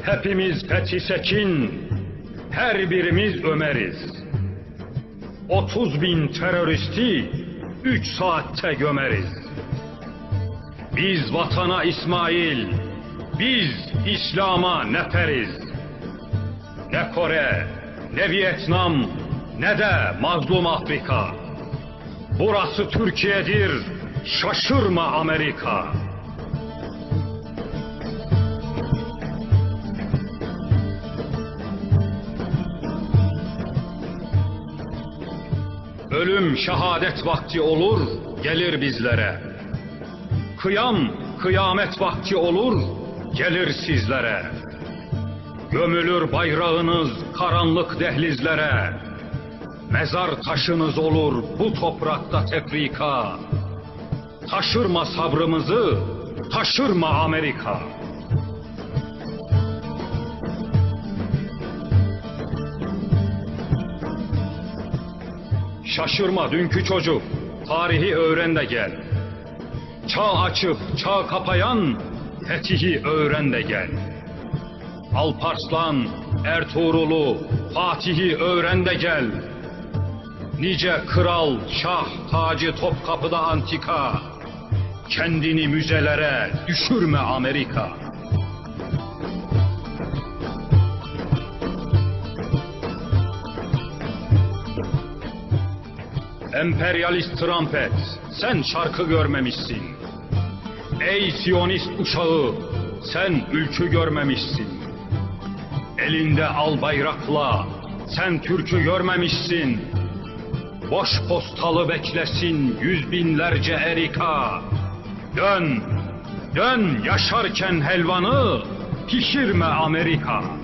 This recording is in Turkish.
Hepimiz Fethi Sekin, her birimiz Ömer'iz. 30.000 teröristi 3 saatte gömeriz. Biz vatana İsmail, biz İslam'a neferiz. Ne Kore, ne Vietnam, ne de mazlum Afrika. Burası Türkiye'dir, şaşırma Amerika. Ölüm şehadet vakti olur, gelir bizlere. Kıyam kıyamet vakti olur, gelir sizlere. Gömülür bayrağınız karanlık dehlizlere. Mezar taşınız olur bu toprakta tefrika. Taşırma sabrımızı, taşırma Amerika. Şaşırma dünkü çocuk, tarihi öğren de gel. Çağ açıp çağ kapayan fetihi öğren de gel. Alparslan, Ertuğrul'u, Fatih'i öğren de gel. Nice kral, şah, tacı Topkapı'da antika. Kendini müzelere düşürme Amerika. Emperyalist Trumpet, sen şarkı görmemişsin. Ey Siyonist uşağı, sen ülkü görmemişsin. Elinde al bayrakla, sen Türk'ü görmemişsin. Boş postalı beklesin 100.000'lerce erika. Dön, dön yaşarken helvanı, pişirme Amerika.